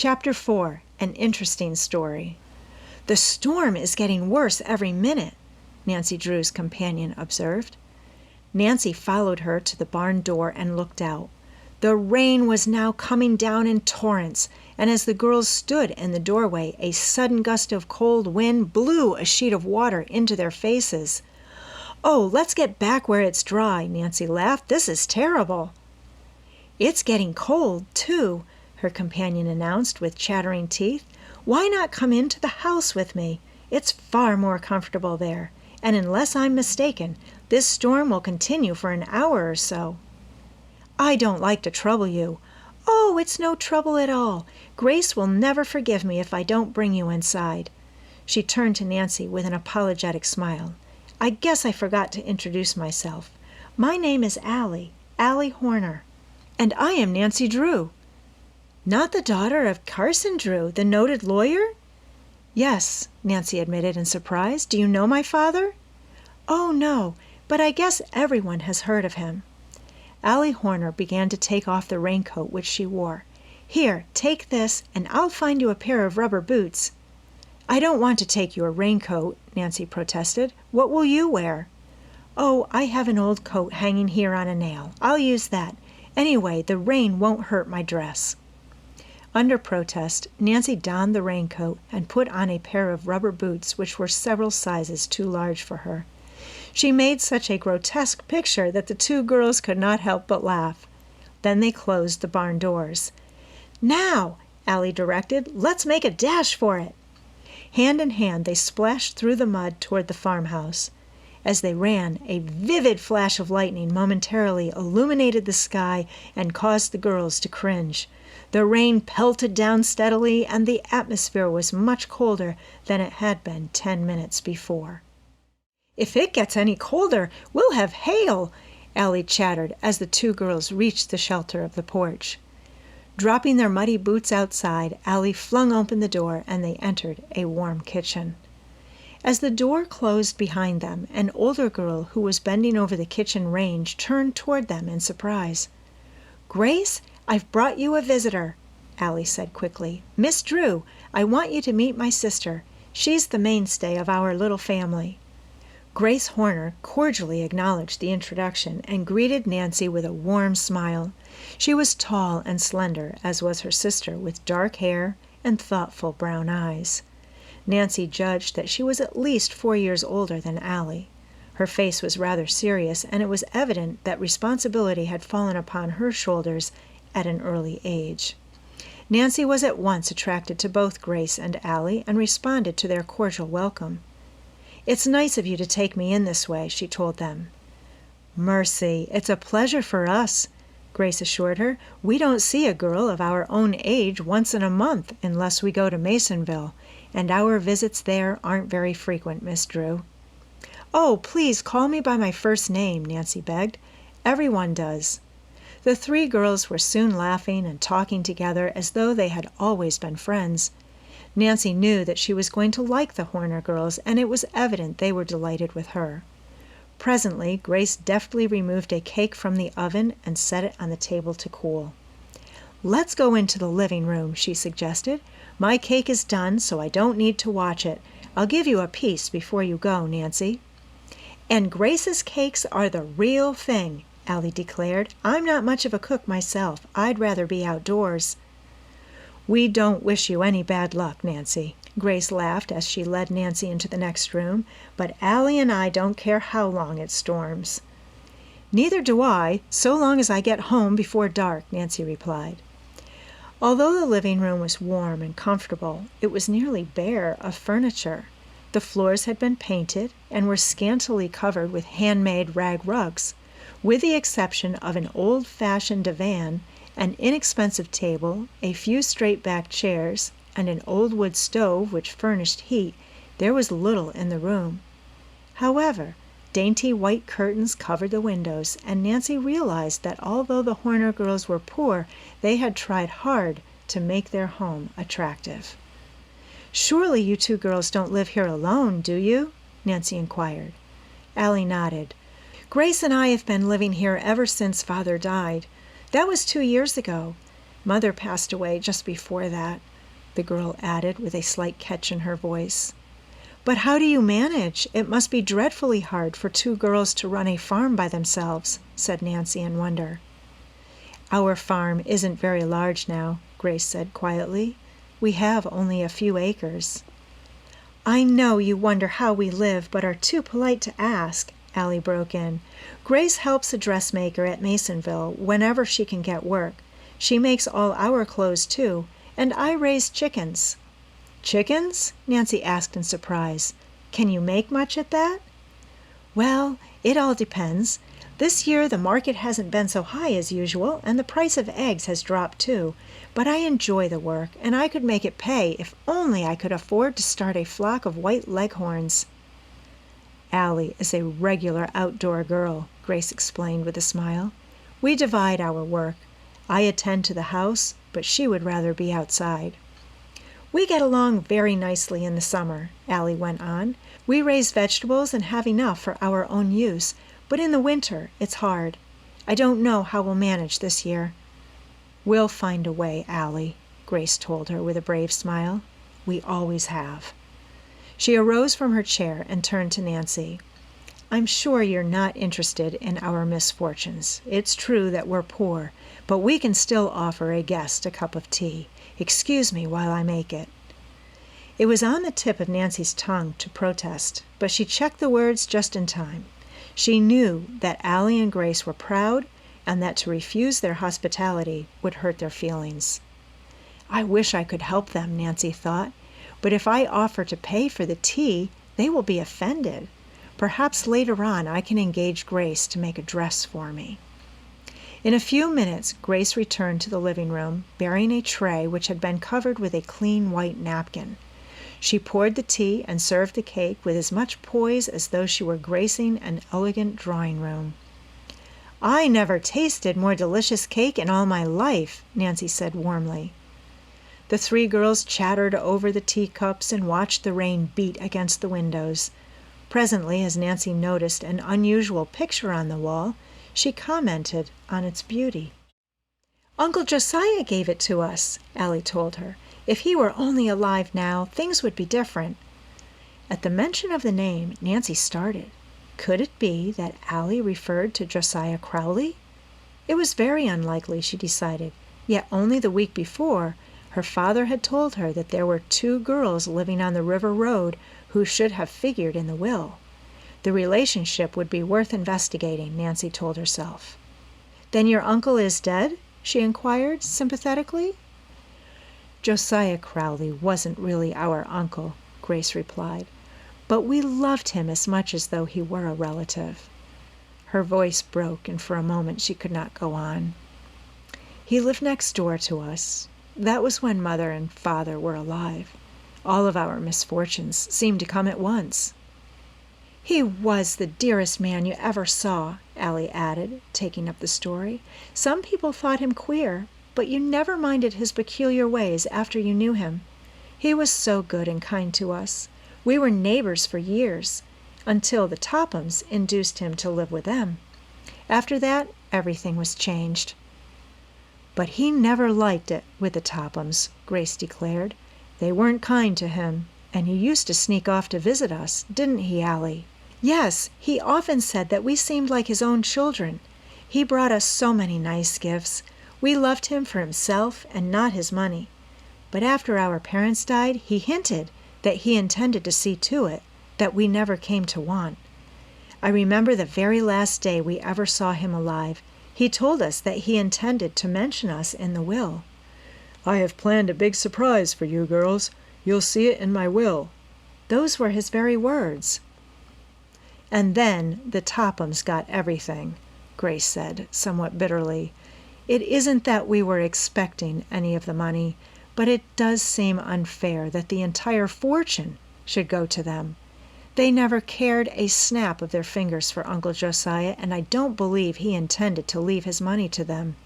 Chapter 4. An Interesting Story. "The storm is getting worse every minute," Nancy Drew's companion observed. Nancy followed her to the barn door and looked out. The rain was now coming down in torrents, and as the girls stood in the doorway, a sudden gust of cold wind blew a sheet of water into their faces. "Oh, let's get back where it's dry," Nancy laughed. "This is terrible." "It's getting cold, too," her companion announced with chattering teeth. "Why not come into the house with me? It's far more comfortable there, and unless I'm mistaken, this storm will continue for an hour or so." "I don't like to trouble you." "Oh, it's no trouble at all. Grace will never forgive me if I don't bring you inside." She turned to Nancy with an apologetic smile. "I guess I forgot to introduce myself. My name is Allie Horner." "And I am Nancy Drew." "Not the daughter of Carson Drew, the noted lawyer?" "Yes," Nancy admitted in surprise. "Do you know my father?" "Oh, no, but I guess everyone has heard of him." Allie Horner began to take off the raincoat which she wore. "Here, take this, and I'll find you a pair of rubber boots." "I don't want to take your raincoat," Nancy protested. "What will you wear?" "Oh, I have an old coat hanging here on a nail. I'll use that. Anyway, the rain won't hurt my dress." Under protest, Nancy donned the raincoat and put on a pair of rubber boots which were several sizes too large for her. She made such a grotesque picture that the two girls could not help but laugh. Then they closed the barn doors. "Now," Allie directed, "let's make a dash for it." Hand in hand, they splashed through the mud toward the farmhouse. As they ran, a vivid flash of lightning momentarily illuminated the sky and caused the girls to cringe. The rain pelted down steadily, and the atmosphere was much colder than it had been 10 minutes before. "If it gets any colder, we'll have hail," Allie chattered as the two girls reached the shelter of the porch. Dropping their muddy boots outside, Allie flung open the door and they entered a warm kitchen. As the door closed behind them, an older girl who was bending over the kitchen range turned toward them in surprise. "Grace, I've brought you a visitor," Allie said quickly. "Miss Drew, I want you to meet my sister. She's the mainstay of our little family." Grace Horner cordially acknowledged the introduction and greeted Nancy with a warm smile. She was tall and slender, as was her sister, with dark hair and thoughtful brown eyes. Nancy judged that she was at least 4 years older than Allie. Her face was rather serious, and it was evident that responsibility had fallen upon her shoulders at an early age. Nancy was at once attracted to both Grace and Allie and responded to their cordial welcome. "It's nice of you to take me in this way," she told them. "Mercy, it's a pleasure for us," Grace assured her. "We don't see a girl of our own age once in a month unless we go to Masonville, and our visits there aren't very frequent, Miss Drew." "Oh, please call me by my first name," Nancy begged. "Everyone does." The three girls were soon laughing and talking together as though they had always been friends. Nancy knew that she was going to like the Horner girls, and it was evident they were delighted with her. Presently, Grace deftly removed a cake from the oven and set it on the table to cool. "Let's go into the living room," she suggested. "My cake is done, so I don't need to watch it. I'll give you a piece before you go, Nancy." "And Grace's cakes are the real thing," Allie declared. "I'm not much of a cook myself. I'd rather be outdoors." "We don't wish you any bad luck, Nancy," Grace laughed as she led Nancy into the next room, "but Allie and I don't care how long it storms." "Neither do I, so long as I get home before dark," Nancy replied. Although the living room was warm and comfortable, it was nearly bare of furniture. The floors had been painted and were scantily covered with handmade rag rugs, with the exception of an old-fashioned divan, an inexpensive table, a few straight-backed chairs, and an old wood stove which furnished heat. There was little in the room. However, dainty white curtains covered the windows, and Nancy realized that although the Horner girls were poor, they had tried hard to make their home attractive. "Surely you two girls don't live here alone, do you?" Nancy inquired. Allie nodded. "Grace and I have been living here ever since Father died. That was 2 years ago. Mother passed away just before that. the girl added with a slight catch in her voice. But how do you manage? It must be dreadfully hard for 2 girls to run a farm by themselves, said Nancy in wonder. Our farm isn't very large now, Grace said quietly. We have only a few acres. I know you wonder how we live, but are too polite to ask, Allie broke in. Grace helps a dressmaker at Masonville whenever she can get work. She makes all our clothes, too, and I raise chickens. Chickens? Nancy asked in surprise. Can you make much at that? Well, it all depends. This year the market hasn't been so high as usual, and the price of eggs has dropped too. But I enjoy the work, and I could make it pay if only I could afford to start a flock of white leghorns. Allie is a regular outdoor girl, Grace explained with a smile. We divide our work. I attend to the house, but she would rather be outside. We get along very nicely in the summer, Allie went on. We raise vegetables and have enough for our own use, but in the winter it's hard. I don't know how we'll manage this year. We'll find a way, Allie, Grace told her with a brave smile. We always have. She arose from her chair and turned to Nancy. I'm sure you're not interested in our misfortunes. It's true that we're poor, but we can still offer a guest a cup of tea. Excuse me while I make it. It was on the tip of Nancy's tongue to protest, but she checked the words just in time. She knew that Allie and Grace were proud, and that to refuse their hospitality would hurt their feelings. I wish I could help them, Nancy thought, but if I offer to pay for the tea, they will be offended. Perhaps later on I can engage Grace to make a dress for me. In a few minutes, Grace returned to the living room, bearing a tray which had been covered with a clean white napkin. She poured the tea and served the cake with as much poise as though she were gracing an elegant drawing room. I never tasted more delicious cake in all my life, Nancy said warmly. The 3 girls chattered over the teacups and watched the rain beat against the windows. Presently, as Nancy noticed an unusual picture on the wall, she commented on its beauty. Uncle Josiah gave it to us, Allie told her. If he were only alive now, things would be different. At the mention of the name, Nancy started. Could it be that Allie referred to Josiah Crowley? It was very unlikely, she decided, yet only the week before, her father had told her that there were 2 girls living on the river road who should have figured in the will. The relationship would be worth investigating, Nancy told herself. Then your uncle is dead? She inquired sympathetically. Josiah Crowley wasn't really our uncle, Grace replied, but we loved him as much as though he were a relative. Her voice broke, and for a moment she could not go on. He lived next door to us. That was when Mother and Father were alive. All of our misfortunes seemed to come at once. He was the dearest man you ever saw, Allie added, taking up the story. Some people thought him queer, but you never minded his peculiar ways after you knew him. He was so good and kind to us. We were neighbors for years, until the Tophams induced him to live with them. After that, everything was changed. But he never liked it with the Tophams, Grace declared. They weren't kind to him, and he used to sneak off to visit us, didn't he, Allie? Yes, he often said that we seemed like his own children. He brought us so many nice gifts. We loved him for himself and not his money. But after our parents died, he hinted that he intended to see to it that we never came to want. I remember the very last day we ever saw him alive. He told us that he intended to mention us in the will. I have planned a big surprise for you girls. You'll see it in my will. Those were his very words. And then the Tophams got everything, Grace said, somewhat bitterly. It isn't that we were expecting any of the money, but it does seem unfair that the entire fortune should go to them. They never cared a snap of their fingers for Uncle Josiah, and I don't believe he intended to leave his money to them.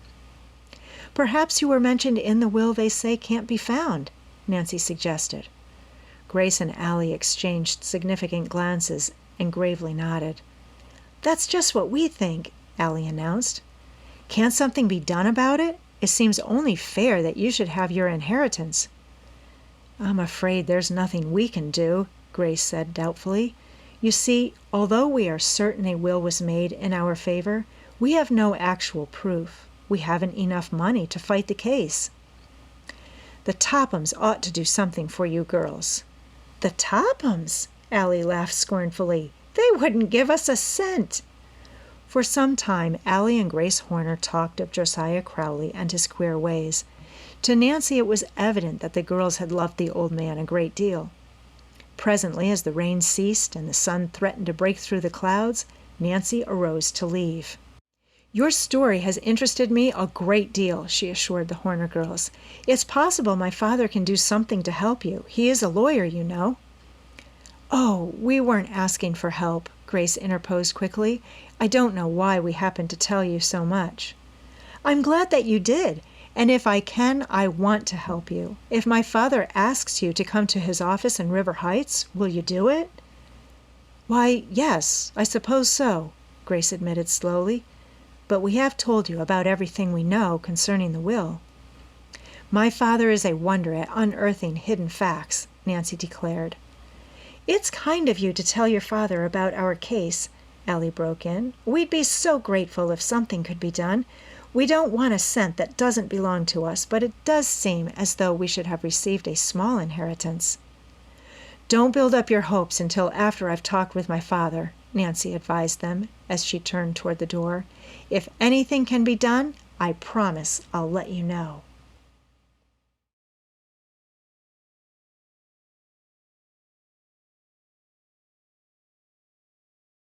Perhaps you were mentioned in the will they say can't be found, Nancy suggested. Grace and Allie exchanged significant glances and gravely nodded. That's just what we think, Allie announced. Can't something be done about it? It seems only fair that you should have your inheritance. I'm afraid there's nothing we can do, Grace said doubtfully. You see, although we are certain a will was made in our favor, we have no actual proof. We haven't enough money to fight the case. The Tophams ought to do something for you girls. The Tophams? Allie laughed scornfully. They wouldn't give us a cent. For some time, Allie and Grace Horner talked of Josiah Crowley and his queer ways. To Nancy it was evident that the girls had loved the old man a great deal. Presently, as the rain ceased and the sun threatened to break through the clouds, Nancy arose to leave. Your story has interested me a great deal, she assured the Horner girls. It's possible my father can do something to help you. He is a lawyer, you know. Oh, we weren't asking for help, Grace interposed quickly. I don't know why we happened to tell you so much. I'm glad that you did, and if I can, I want to help you. If my father asks you to come to his office in River Heights, will you do it? Why, yes, I suppose so, Grace admitted slowly. But we have told you about everything we know concerning the will. My father is a wonder at unearthing hidden facts, Nancy declared. It's kind of you to tell your father about our case, Allie broke in. We'd be so grateful if something could be done. We don't want a cent that doesn't belong to us, but it does seem as though we should have received a small inheritance. Don't build up your hopes until after I've talked with my father, Nancy advised them as she turned toward the door. If anything can be done, I promise I'll let you know.